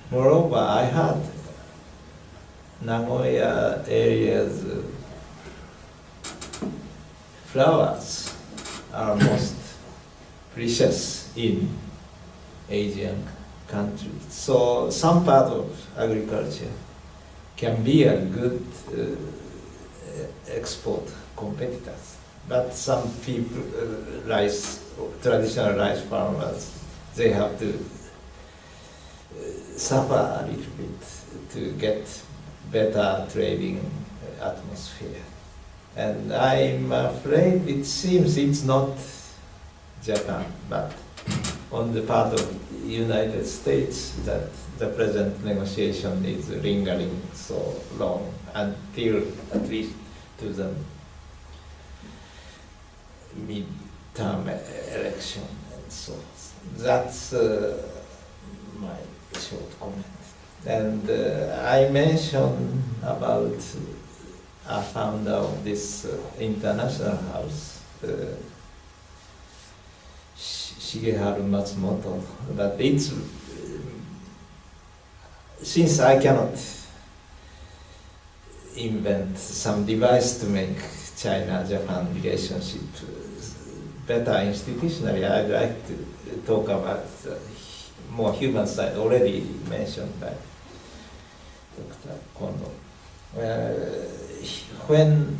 Moreover, I had Nagoya area's flowers are most precious in Asian countries. So some part of agriculture can be a good export competitors. But some people, traditional rice farmers, they have to suffer a little bit to get better trading atmosphere. And I'm afraid it seems it's not Japan, but on the part of United States that the present negotiation is lingering so long until at least to the mid-term election and so. That's my short comment. And I mentioned about a founder of this international house, Shigeharu Matsumoto, but it's since I cannot invent some device to make China-Japan relationship better institutionally, I'd like to talk about the more human side already mentioned by Dr. Kondo. When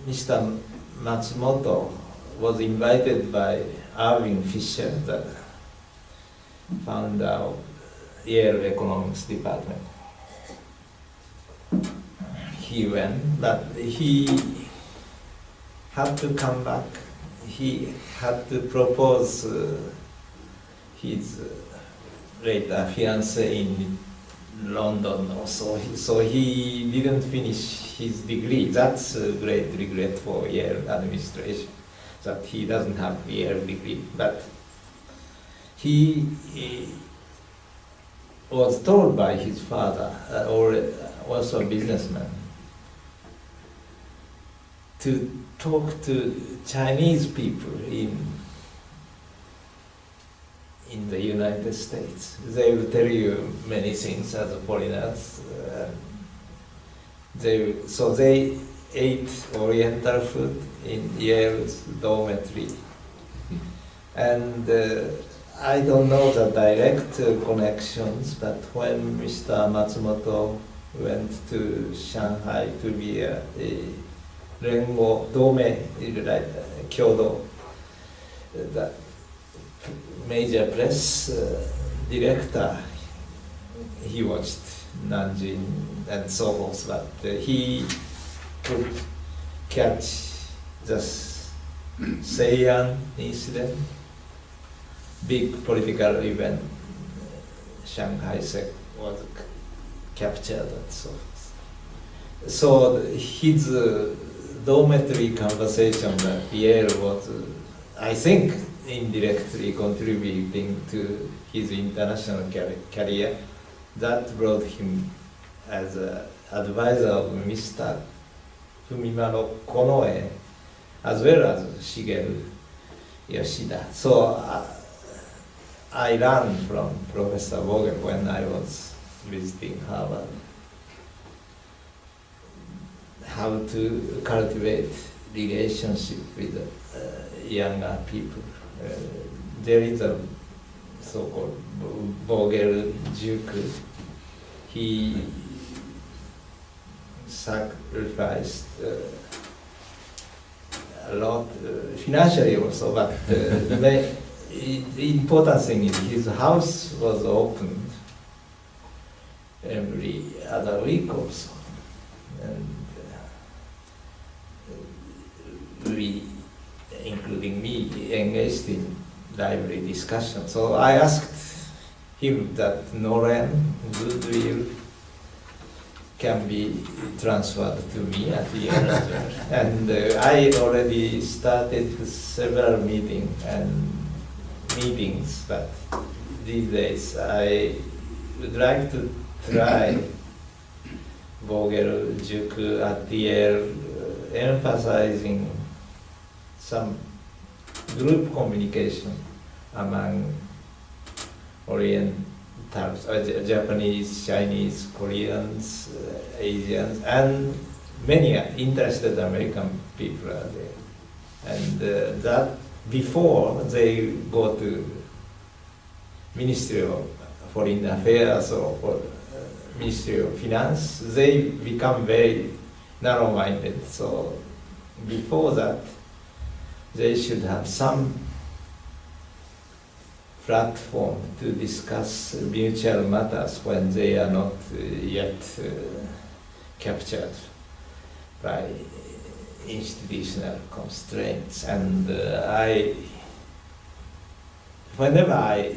Mr. Matsumoto was invited by Irving Fisher, the founder of Yale Economics Department, he went, but he had to come back. He had to propose his later fiancée in London also. So he didn't finish his degree. That's a great regret for Yale administration, that he doesn't have Yale degree. But he was told by his father, or also a businessman, to talk to Chinese people in the United States. They will tell you many things as foreigners. So they ate Oriental food in Yale's dormitory. And I don't know the direct connections, but when Mr. Matsumoto went to Shanghai to be a Rengo Dome, like Kyodo, the major press director, he watched Nanjing and so forth, but he could catch the Seiyan incident, big political event. Shanghai was captured and so forth. So his dormitory conversation at Yale was, I think, indirectly contributing to his international career. That brought him as an advisor of Mr. Fumimaro Konoe, as well as Shigeru Yoshida. So I learned from Professor Vogel when I was visiting Harvard how to cultivate relationship with younger people. There is a so-called Vogel Juku. He sacrificed a lot financially also, but the important thing is his house was opened every other week also, and we, including me, engaged in lively discussion. So I asked him that Noren goodwill can be transferred to me at the end as well. And I already started several meetings, but these days I would like to try Vogel Juku at the end, emphasizing some group communication among Orientals, Japanese, Chinese, Koreans, Asians, and many interested American people are there. And that before they go to Ministry of Foreign Affairs or for Ministry of Finance, they become very narrow-minded. So before that, they should have some platform to discuss mutual matters when they are not yet captured by institutional constraints. And whenever I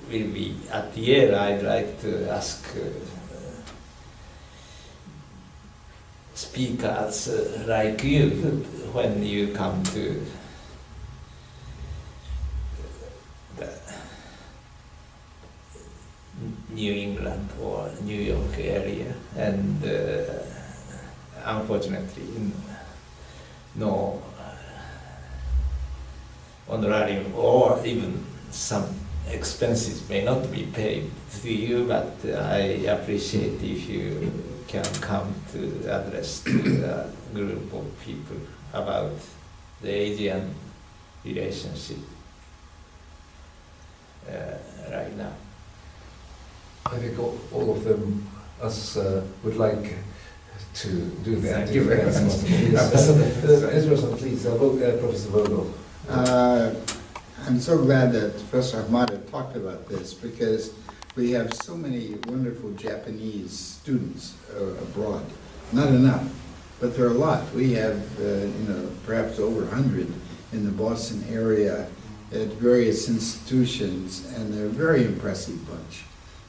will be at Yale, I'd like to ask speakers like you, when you come to the New England or New York area, and unfortunately no honorarium or even some expenses may not be paid to you, but I appreciate if you can come to address to a group of people about the Asian relationship right now. I think all of them, us, would like to do that. Thank you very much. Esmerson, please, Professor Vogel. I'm so glad that Professor Hamada talked about this, because we have so many wonderful Japanese students abroad. Not enough, but there are a lot. We have, perhaps over 100 in the Boston area at various institutions, and they're a very impressive bunch.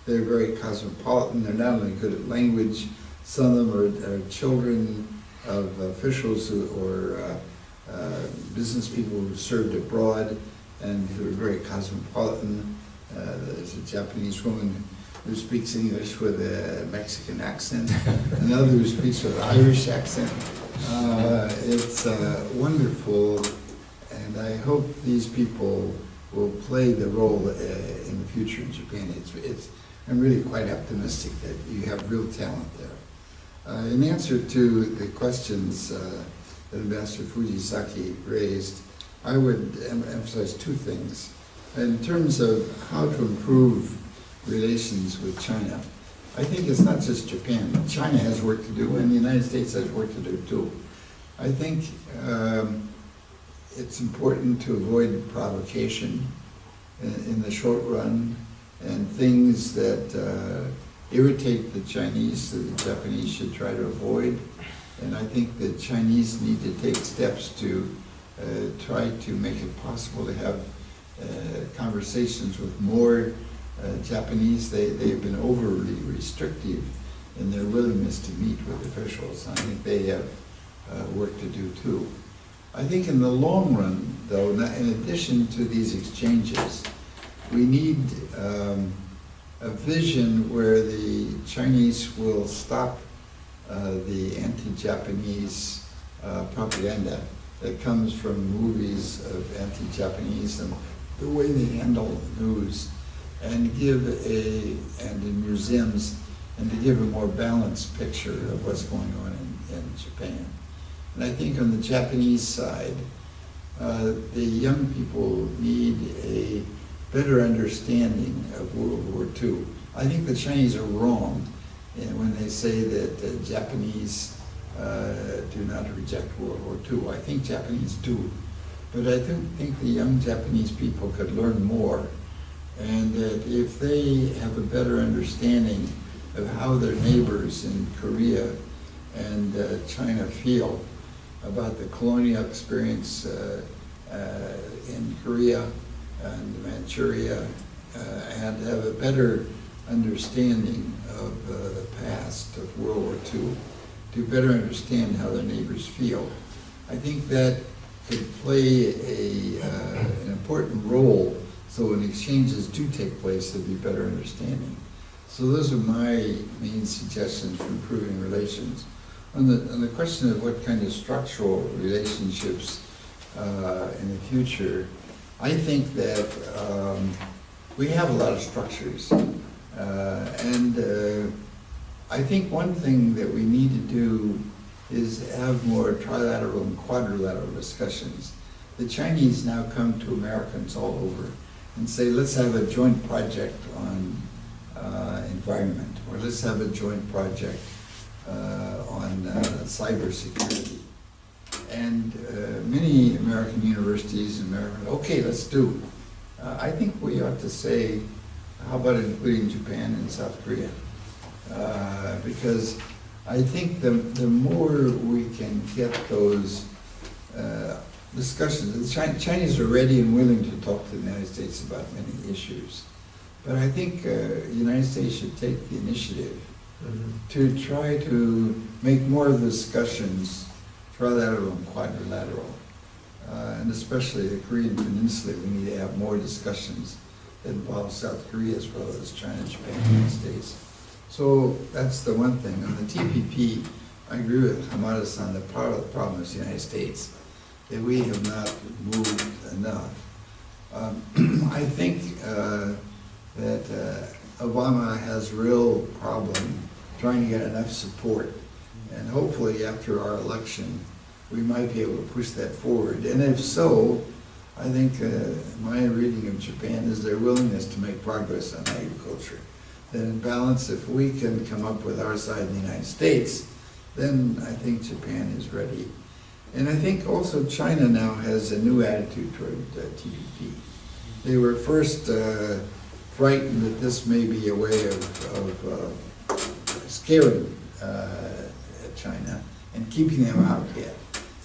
They're very cosmopolitan. They're not only good at language, some of them are children of officials or business people who served abroad and who are very cosmopolitan. There's a Japanese woman who speaks English with a Mexican accent, another who speaks with an Irish accent. It's wonderful, and I hope these people will play the role in the future in Japan. I'm really quite optimistic that you have real talent there. In answer to the questions that Ambassador Fujisaki raised, I would emphasize two things. In terms of how to improve relations with China, I think it's not just Japan. China has work to do, and the United States has work to do too. I think it's important to avoid provocation in the short run, and things that irritate the Chinese, that the Japanese should try to avoid. And I think the Chinese need to take steps to try to make it possible to have conversations with more Japanese. They've been overly restrictive in their willingness to meet with officials. I think they have work to do too. I think in the long run, though, in addition to these exchanges, we need a vision where the Chinese will stop the anti-Japanese propaganda that comes from movies of anti-Japanese and the way they handle news and in museums, and to give a more balanced picture of what's going on in Japan. And I think on the Japanese side, the young people need a better understanding of World War II. I think the Chinese are wrong when they say that the Japanese do not reject World War II. I think Japanese do. But I think the young Japanese people could learn more, and that if they have a better understanding of how their neighbors in Korea and China feel about the colonial experience in Korea and Manchuria, and have a better understanding of the past of World War II, to better understand how their neighbors feel. I think that could play an important role, so when exchanges do take place, there'd be better understanding. So those are my main suggestions for improving relations. On the question of what kind of structural relationships in the future, I think that we have a lot of structures. I think one thing that we need to do is have more trilateral and quadrilateral discussions. The Chinese now come to Americans all over and say, let's have a joint project on environment, or let's have a joint project on cybersecurity. And many American universities and okay, let's do. I think we ought to say, how about including Japan and South Korea? Because I think the more we can get those discussions, the Chinese are ready and willing to talk to the United States about many issues. But I think the United States should take the initiative to try to make more of the discussions trilateral and quadrilateral. And especially the Korean Peninsula, we need to have more discussions that involve South Korea as well as China, Japan, and the United States. So that's the one thing. On the TPP, I agree with Hamada-san, that part of the problem is the United States, that we have not moved enough. I think that Obama has a real problem trying to get enough support. And hopefully after our election, we might be able to push that forward. And if so, I think my reading of Japan is their willingness to make progress on agriculture. That in balance, if we can come up with our side in the United States, then I think Japan is ready. And I think also China now has a new attitude toward TPP. They were first frightened that this may be a way of scaring China and keeping them out yet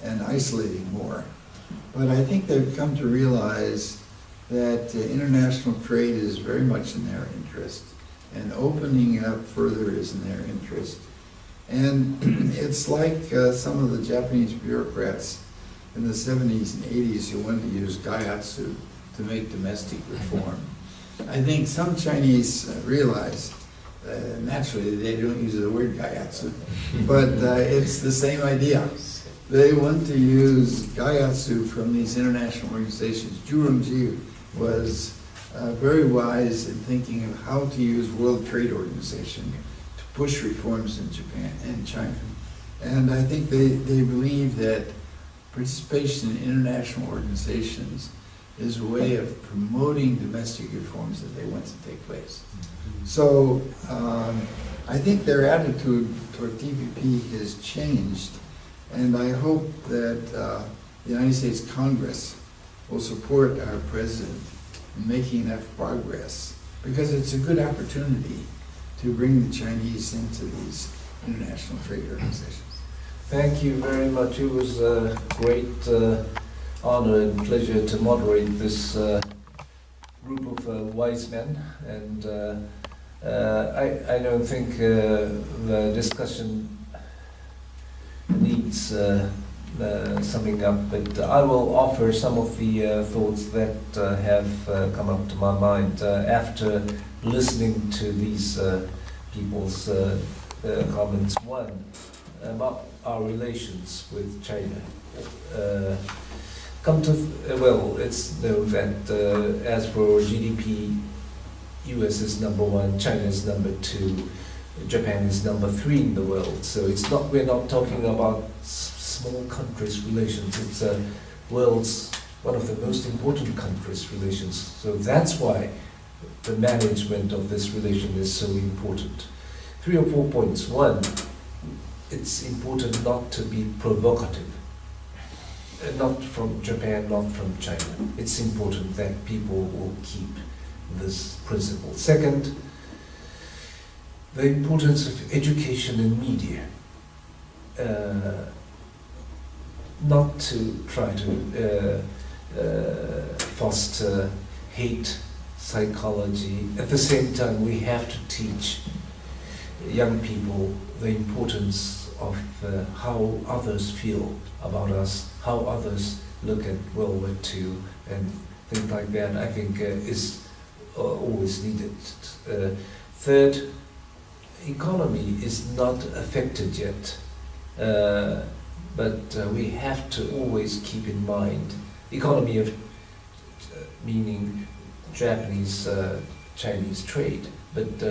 and isolating more. But I think they've come to realize that international trade is very much in their interest, and opening it up further is in their interest. And it's like some of the Japanese bureaucrats in the 70s and 80s who wanted to use Gaiatsu to make domestic reform. I think some Chinese realize, naturally they don't use the word Gaiatsu, but it's the same idea. They want to use Gaiatsu from these international organizations. Zhu Rongji was very wise in thinking of how to use World Trade Organization to push reforms in Japan and China. And I think they believe that participation in international organizations is a way of promoting domestic reforms that they want to take place. So I think their attitude toward TPP has changed, and I hope that the United States Congress will support our president in making enough progress, because it's a good opportunity to bring the Chinese into these international trade organizations. Thank you very much. It was a great honor and pleasure to moderate this group of wise men, and I don't think the discussion needs summing up, but I will offer some of the thoughts that have come up to my mind after listening to these people's comments. One, about our relations with China. well, it's known that as for GDP, US is number one, China is number two, Japan is number three in the world. So it's not, we're not talking about small countries' relations. It's world's one of the most important countries' relations. So that's why the management of this relation is so important. 3 or 4 points. One, it's important not to be provocative. Not from Japan, not from China. It's important that people will keep this principle. Second, the importance of education and media. Not to try to foster hate psychology. At the same time, we have to teach young people the importance of how others feel about us, how others look at World War II, and things like that, I think is always needed. Third, economy is not affected yet, but we have to always keep in mind, economy of meaning Japanese, Chinese trade, but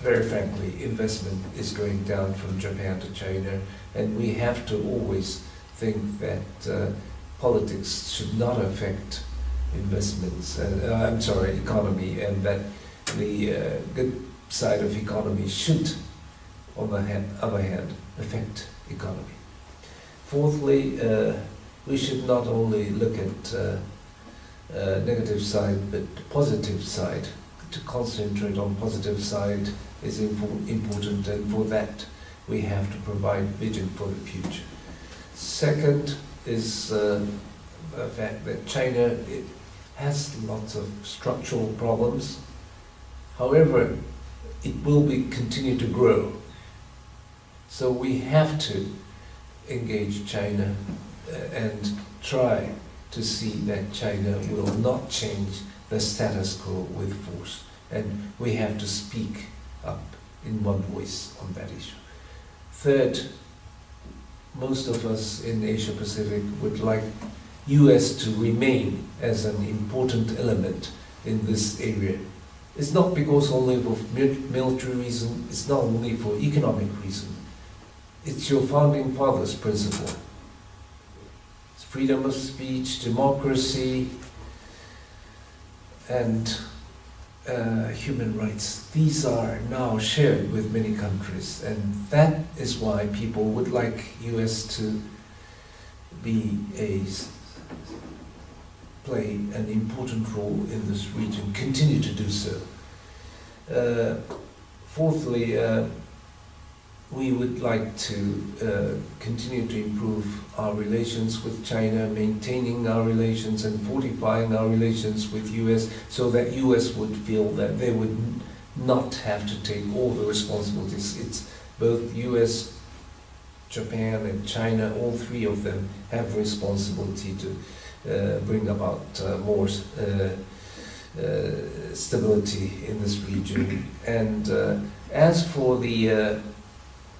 very frankly, investment is going down from Japan to China, and we have to always think that politics should not affect investments, economy, and that the good side of economy should, on the other hand, affect economy. Fourthly, we should not only look at negative side, but positive side. To concentrate on positive side is important, and for that we have to provide vision for the future. Second is the fact that China has lots of structural problems. However, it will continue to grow. So we have to engage China and try to see that China will not change the status quo with force. And we have to speak up in one voice on that issue. Third, most of us in Asia Pacific would like US to remain as an important element in this area. It's not because only for military reason, it's not only for economic reason. It's your founding fathers' principle. It's freedom of speech, democracy, and human rights. These are now shared with many countries, and that is why people would like US to play an important role in this region, continue to do so. Fourthly, we would like to continue to improve our relations with China, maintaining our relations and fortifying our relations with US, so that US would feel that they would not have to take all the responsibilities. It's both US, Japan and China, all three of them have responsibility to bring about more stability in this region. And as for the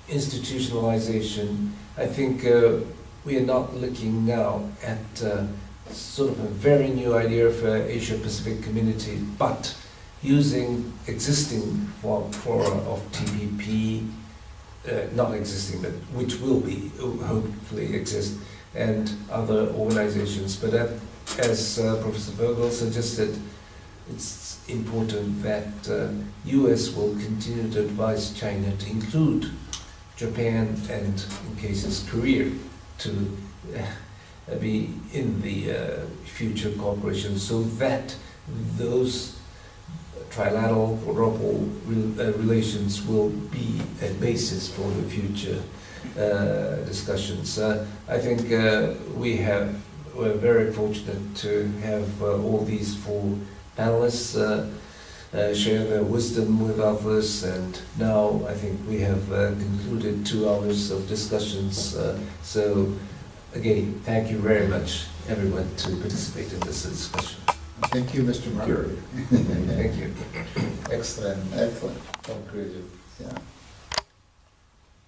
institutionalization, I think we are not looking now at sort of a very new idea for Asia Pacific community, but using existing form of TPP, not existing, but which will be, hopefully exist, and other organizations. But as Professor Vogel suggested, it's important that US will continue to advise China to include Japan and, in cases, Korea, to be in the future cooperation, so that those trilateral, quadruple relations will be a basis for the future discussions. I think we're very fortunate to have all these four panelists share their wisdom with others, and now I think we have concluded 2 hours of discussions. So again, thank you very much, everyone, to participate in this discussion. Thank you, Mr. Mercury. Thank you. Excellent Excellent. conclusion. Yeah.